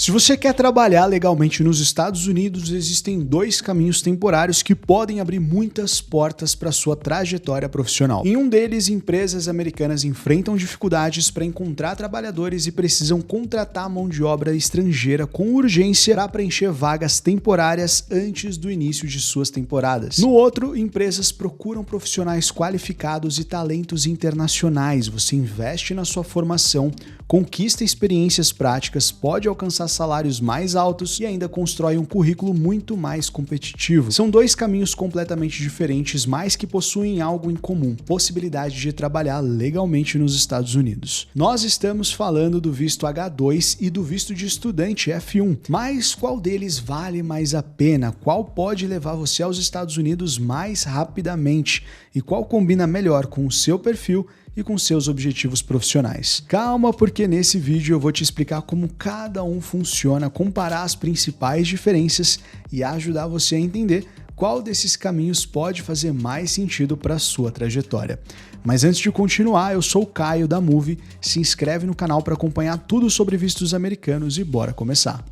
Se você quer trabalhar legalmente nos Estados Unidos, existem dois caminhos temporários que podem abrir muitas portas para sua trajetória profissional. Em um deles, empresas americanas enfrentam dificuldades para encontrar trabalhadores e precisam contratar mão de obra estrangeira com urgência para preencher vagas temporárias antes do início de suas temporadas. No outro, empresas procuram profissionais qualificados e talentos internacionais. Você investe na sua formação, conquista experiências práticas, pode alcançar salários mais altos e ainda constrói um currículo muito mais competitivo. São dois caminhos completamente diferentes, mas que possuem algo em comum: possibilidade de trabalhar legalmente nos Estados Unidos. Nós estamos falando do visto H2 e do visto de estudante F1, mas qual deles vale mais a pena? Qual pode levar você aos Estados Unidos mais rapidamente? E qual combina melhor com o seu perfil e com seus objetivos profissionais? Calma, porque nesse vídeo eu vou te explicar como cada um funciona, comparar as principais diferenças e ajudar você a entender qual desses caminhos pode fazer mais sentido para a sua trajetória. Mas antes de continuar, eu sou o Caio da Move, se inscreve no canal para acompanhar tudo sobre vistos americanos e bora começar.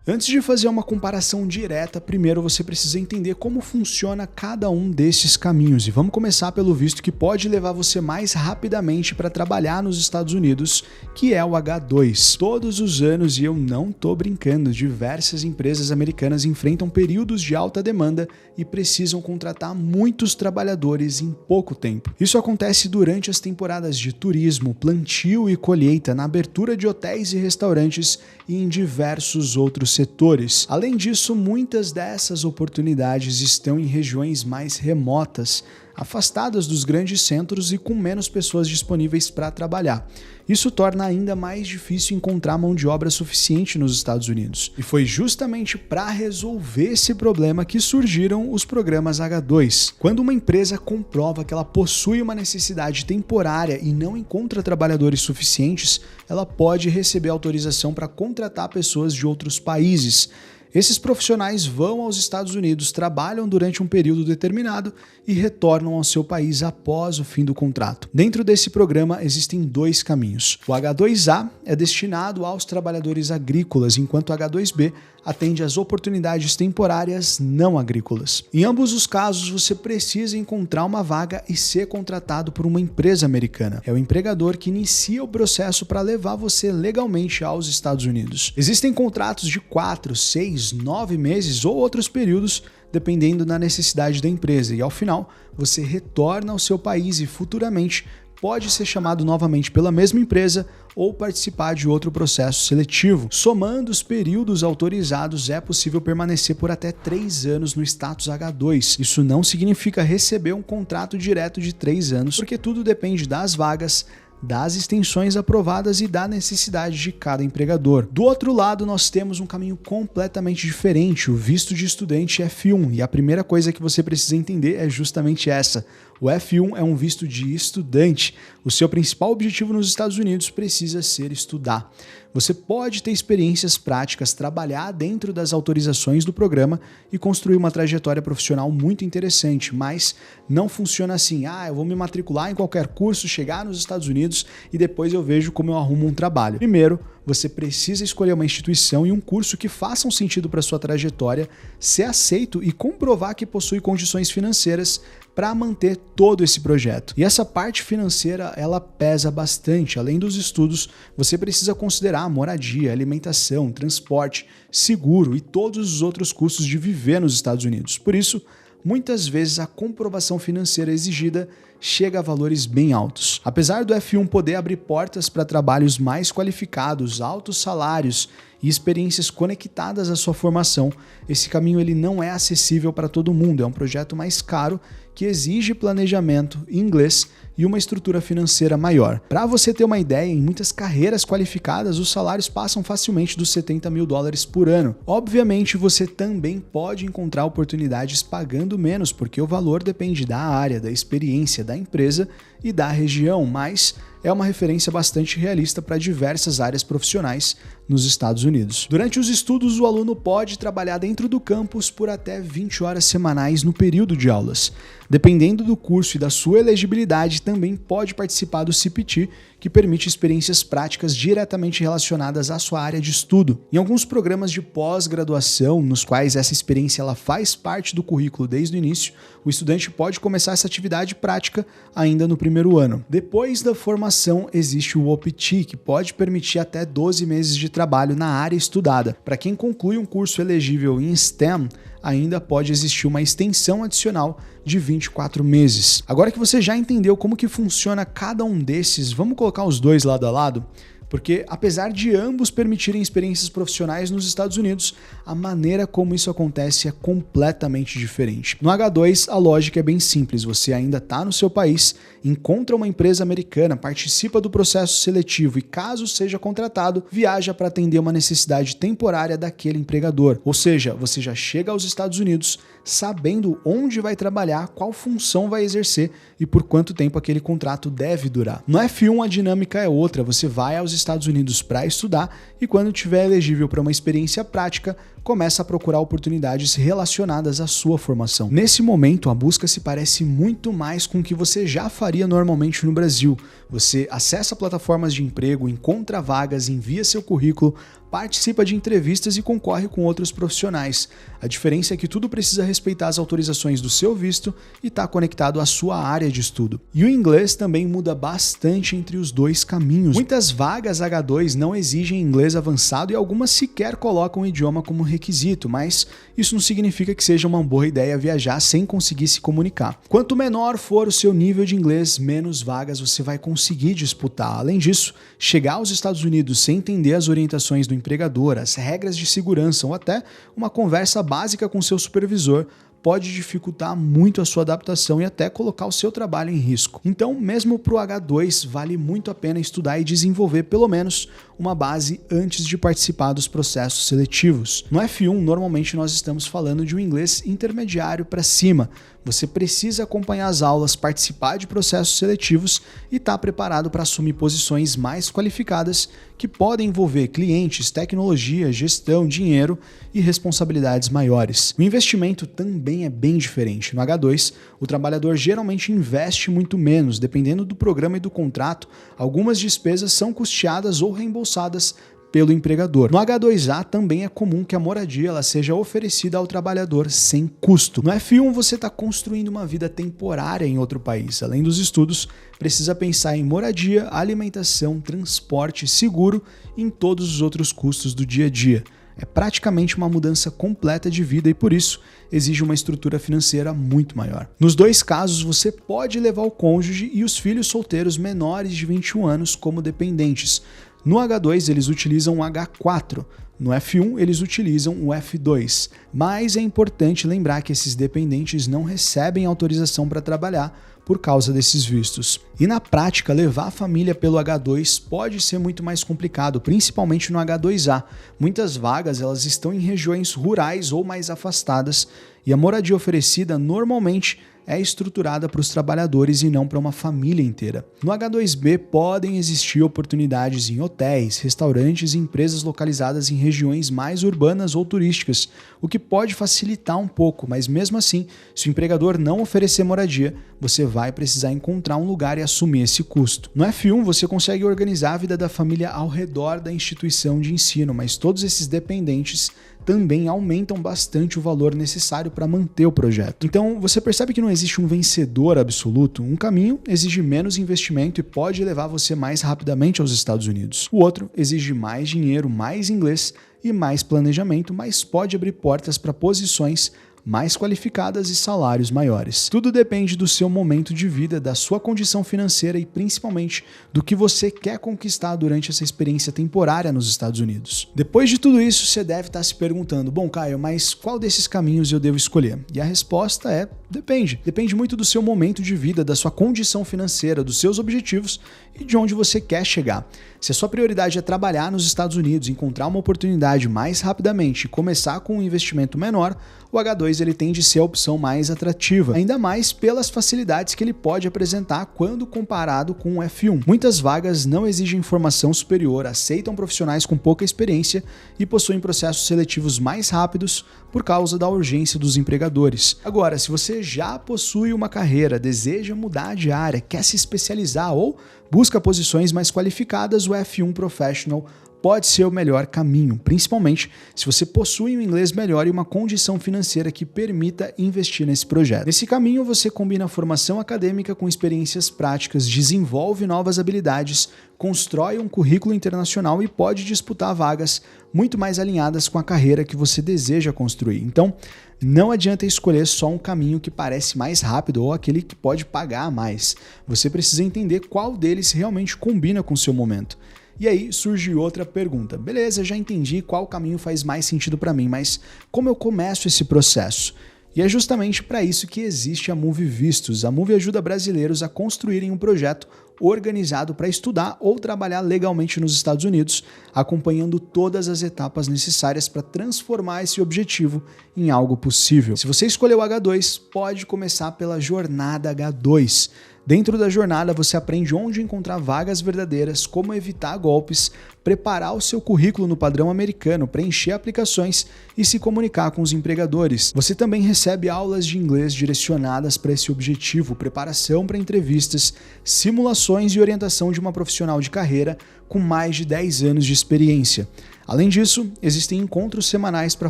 Antes de fazer uma comparação direta, primeiro você precisa entender como funciona cada um desses caminhos. E vamos começar pelo visto que pode levar você mais rapidamente para trabalhar nos Estados Unidos, que é o H2. Todos os anos, e eu não tô brincando, diversas empresas americanas enfrentam períodos de alta demanda e precisam contratar muitos trabalhadores em pouco tempo. Isso acontece durante as temporadas de turismo, plantio e colheita, na abertura de hotéis e restaurantes e em diversos outros setores. Além disso, muitas dessas oportunidades estão em regiões mais remotas, afastadas dos grandes centros e com menos pessoas disponíveis para trabalhar. Isso torna ainda mais difícil encontrar mão de obra suficiente nos Estados Unidos. E foi justamente para resolver esse problema que surgiram os programas H2. Quando uma empresa comprova que ela possui uma necessidade temporária e não encontra trabalhadores suficientes, ela pode receber autorização para contratar pessoas de outros países. Esses profissionais vão aos Estados Unidos, trabalham durante um período determinado e retornam ao seu país após o fim do contrato. Dentro desse programa existem dois caminhos. O H2A é destinado aos trabalhadores agrícolas, enquanto o H2B atende às oportunidades temporárias não agrícolas. Em ambos os casos, você precisa encontrar uma vaga e ser contratado por uma empresa americana. É o empregador que inicia o processo para levar você legalmente aos Estados Unidos. Existem contratos de 4, 6, 9 meses ou outros períodos, dependendo da necessidade da empresa, e ao final você retorna ao seu país e futuramente pode ser chamado novamente pela mesma empresa ou participar de outro processo seletivo. Somando os períodos autorizados, é possível permanecer por até 3 anos no status H2. Isso não significa receber um contrato direto de 3 anos, porque tudo depende das vagas, das extensões aprovadas e da necessidade de cada empregador. Do outro lado, nós temos um caminho completamente diferente, o visto de estudante F1, e a primeira coisa que você precisa entender é justamente essa. O F1 é um visto de estudante. O seu principal objetivo nos Estados Unidos precisa ser estudar. Você pode ter experiências práticas, trabalhar dentro das autorizações do programa e construir uma trajetória profissional muito interessante, mas não funciona assim: eu vou me matricular em qualquer curso, chegar nos Estados Unidos e depois eu vejo como eu arrumo um trabalho. Primeiro, você precisa escolher uma instituição e um curso que façam sentido para sua trajetória, ser aceito e comprovar que possui condições financeiras para manter todo esse projeto. E essa parte financeira, ela pesa bastante. Além dos estudos, você precisa considerar moradia, alimentação, transporte, seguro e todos os outros custos de viver nos Estados Unidos. Por isso, muitas vezes a comprovação financeira exigida chega a valores bem altos. Apesar do F1 poder abrir portas para trabalhos mais qualificados, altos salários e experiências conectadas à sua formação, esse caminho ele não é acessível para todo mundo. É um projeto mais caro que exige planejamento, inglês e uma estrutura financeira maior. Para você ter uma ideia, em muitas carreiras qualificadas, os salários passam facilmente dos $70 mil por ano. Obviamente, você também pode encontrar oportunidades pagando menos, porque o valor depende da área, da experiência da empresa e da região, mas é uma referência bastante realista para diversas áreas profissionais nos Estados Unidos. Durante os estudos, o aluno pode trabalhar dentro do campus por até 20 horas semanais no período de aulas. Dependendo do curso e da sua elegibilidade, também pode participar do CPT, que permite experiências práticas diretamente relacionadas à sua área de estudo. Em alguns programas de pós-graduação, nos quais essa experiência ela faz parte do currículo desde o início, o estudante pode começar essa atividade prática ainda no primeiro ano. Depois da formação, existe o OPT, que pode permitir até 12 meses de trabalho na área estudada. Para quem conclui um curso elegível em STEM, ainda pode existir uma extensão adicional de 24 meses. Agora que você já entendeu como que funciona cada um desses, vamos colocar os dois lado a lado? Porque apesar de ambos permitirem experiências profissionais nos Estados Unidos, a maneira como isso acontece é completamente diferente. No H2, a lógica é bem simples, você ainda está no seu país, encontra uma empresa americana, participa do processo seletivo e, caso seja contratado, viaja para atender uma necessidade temporária daquele empregador. Ou seja, você já chega aos Estados Unidos sabendo onde vai trabalhar, qual função vai exercer e por quanto tempo aquele contrato deve durar. No F1 a dinâmica é outra, você vai aos Estados Unidos para estudar e quando estiver elegível para uma experiência prática, começa a procurar oportunidades relacionadas à sua formação. Nesse momento, a busca se parece muito mais com o que você já faria normalmente no Brasil. Você acessa plataformas de emprego, encontra vagas, envia seu currículo, participa de entrevistas e concorre com outros profissionais. A diferença é que tudo precisa respeitar as autorizações do seu visto e está conectado à sua área de estudo. E o inglês também muda bastante entre os dois caminhos. Muitas vagas H2 não exigem inglês avançado e algumas sequer colocam o idioma como requisito, mas isso não significa que seja uma boa ideia viajar sem conseguir se comunicar. Quanto menor for o seu nível de inglês, menos vagas você vai conseguir disputar. Além disso, chegar aos Estados Unidos sem entender as orientações do empregador, as regras de segurança ou até uma conversa básica com seu supervisor pode dificultar muito a sua adaptação e até colocar o seu trabalho em risco. Então, mesmo para o H2, vale muito a pena estudar e desenvolver pelo menos uma base antes de participar dos processos seletivos. No F1, normalmente nós estamos falando de um inglês intermediário para cima. Você precisa acompanhar as aulas, participar de processos seletivos e estar preparado para assumir posições mais qualificadas que podem envolver clientes, tecnologia, gestão, dinheiro e responsabilidades maiores. O investimento também é bem diferente. No H2, o trabalhador geralmente investe muito menos. Dependendo do programa e do contrato, algumas despesas são custeadas ou reembolsadas pelo empregador. No H2A também é comum que a moradia ela seja oferecida ao trabalhador sem custo. No F1 você está construindo uma vida temporária em outro país. Além dos estudos, precisa pensar em moradia, alimentação, transporte, seguro e em todos os outros custos do dia a dia. É praticamente uma mudança completa de vida e, por isso, exige uma estrutura financeira muito maior. Nos dois casos, você pode levar o cônjuge e os filhos solteiros menores de 21 anos como dependentes. No H2, eles utilizam o H4. No F1, eles utilizam o F2. Mas é importante lembrar que esses dependentes não recebem autorização para trabalhar por causa desses vistos. E na prática, levar a família pelo H2 pode ser muito mais complicado, principalmente no H2A. Muitas vagas elas estão em regiões rurais ou mais afastadas e a moradia oferecida normalmente é estruturada para os trabalhadores e não para uma família inteira. No H2B podem existir oportunidades em hotéis, restaurantes e empresas localizadas em regiões mais urbanas ou turísticas, o que pode facilitar um pouco, mas mesmo assim, se o empregador não oferecer moradia, você vai precisar encontrar um lugar e assumir esse custo. No F1 você consegue organizar a vida da família ao redor da instituição de ensino, mas todos esses dependentes também aumentam bastante o valor necessário para manter o projeto. Então, você percebe que não existe um vencedor absoluto. Um caminho exige menos investimento e pode levar você mais rapidamente aos Estados Unidos. O outro exige mais dinheiro, mais inglês e mais planejamento, mas pode abrir portas para posições mais qualificadas e salários maiores. Tudo depende do seu momento de vida, da sua condição financeira e principalmente do que você quer conquistar durante essa experiência temporária nos Estados Unidos. Depois de tudo isso, você deve estar se perguntando, bom, Caio, mas qual desses caminhos eu devo escolher? E a resposta é, depende. Depende muito do seu momento de vida, da sua condição financeira, dos seus objetivos e de onde você quer chegar. Se a sua prioridade é trabalhar nos Estados Unidos, encontrar uma oportunidade mais rapidamente e começar com um investimento menor, o H2 F2 ele tende a ser a opção mais atrativa, ainda mais pelas facilidades que ele pode apresentar quando comparado com o F1. Muitas vagas não exigem formação superior, aceitam profissionais com pouca experiência e possuem processos seletivos mais rápidos por causa da urgência dos empregadores. Agora, se você já possui uma carreira, deseja mudar de área, quer se especializar ou busca posições mais qualificadas, o F1 Professional pode ser o melhor caminho, principalmente se você possui um inglês melhor e uma condição financeira que permita investir nesse projeto. Nesse caminho, você combina formação acadêmica com experiências práticas, desenvolve novas habilidades, constrói um currículo internacional e pode disputar vagas muito mais alinhadas com a carreira que você deseja construir. Então, não adianta escolher só um caminho que parece mais rápido ou aquele que pode pagar mais. Você precisa entender qual deles realmente combina com o seu momento. E aí surge outra pergunta. Beleza, já entendi qual caminho faz mais sentido para mim, mas como eu começo esse processo? E é justamente para isso que existe a Move Vistos. A Move ajuda brasileiros a construírem um projeto organizado para estudar ou trabalhar legalmente nos Estados Unidos, acompanhando todas as etapas necessárias para transformar esse objetivo em algo possível. Se você escolheu o H2, pode começar pela jornada H2. Dentro da jornada, você aprende onde encontrar vagas verdadeiras, como evitar golpes, preparar o seu currículo no padrão americano, preencher aplicações e se comunicar com os empregadores. Você também recebe aulas de inglês direcionadas para esse objetivo, preparação para entrevistas, simulações e orientação de uma profissional de carreira com mais de 10 anos de experiência. Além disso, existem encontros semanais para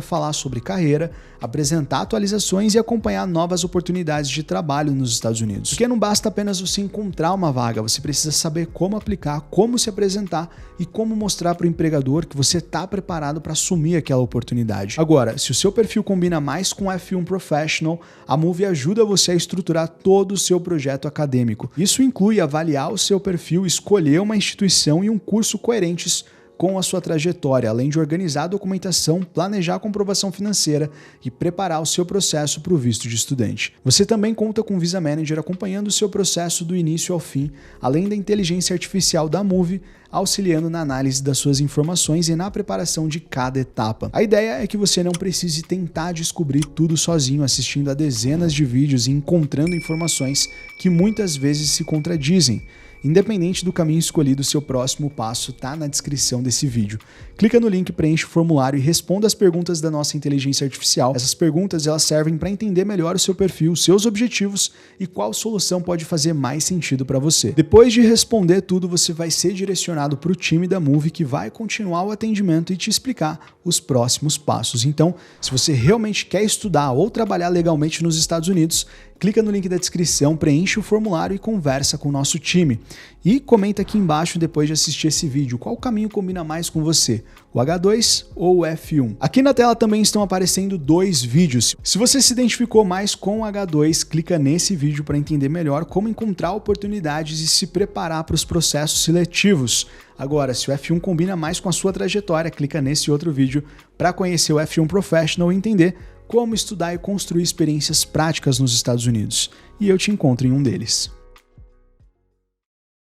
falar sobre carreira, apresentar atualizações e acompanhar novas oportunidades de trabalho nos Estados Unidos. Porque não basta apenas você encontrar uma vaga, você precisa saber como aplicar, como se apresentar e como mostrar para o empregador que você está preparado para assumir aquela oportunidade. Agora, se o seu perfil combina mais com o F1 Professional, a Move ajuda você a estruturar todo o seu projeto acadêmico. Isso inclui avaliar o seu perfil, escolher uma instituição e um curso coerentes com a sua trajetória, além de organizar a documentação, planejar a comprovação financeira e preparar o seu processo para o visto de estudante. Você também conta com o Visa Manager acompanhando o seu processo do início ao fim, além da inteligência artificial da Move, auxiliando na análise das suas informações e na preparação de cada etapa. A ideia é que você não precise tentar descobrir tudo sozinho, assistindo a dezenas de vídeos e encontrando informações que muitas vezes se contradizem. Independente do caminho escolhido, seu próximo passo está na descrição desse vídeo. Clica no link, preenche o formulário e responda as perguntas da nossa inteligência artificial. Essas perguntas elas servem para entender melhor o seu perfil, seus objetivos e qual solução pode fazer mais sentido para você. Depois de responder tudo, você vai ser direcionado para o time da Move que vai continuar o atendimento e te explicar os próximos passos. Então, se você realmente quer estudar ou trabalhar legalmente nos Estados Unidos, clica no link da descrição, preenche o formulário e conversa com o nosso time. E comenta aqui embaixo depois de assistir esse vídeo, qual caminho combina mais com você, o H2 ou o F1. Aqui na tela também estão aparecendo 2 vídeos. Se você se identificou mais com o H2, clica nesse vídeo para entender melhor como encontrar oportunidades e se preparar para os processos seletivos. Agora, se o F1 combina mais com a sua trajetória, clica nesse outro vídeo para conhecer o F1 Professional e entender como estudar e construir experiências práticas nos Estados Unidos. E eu te encontro em um deles.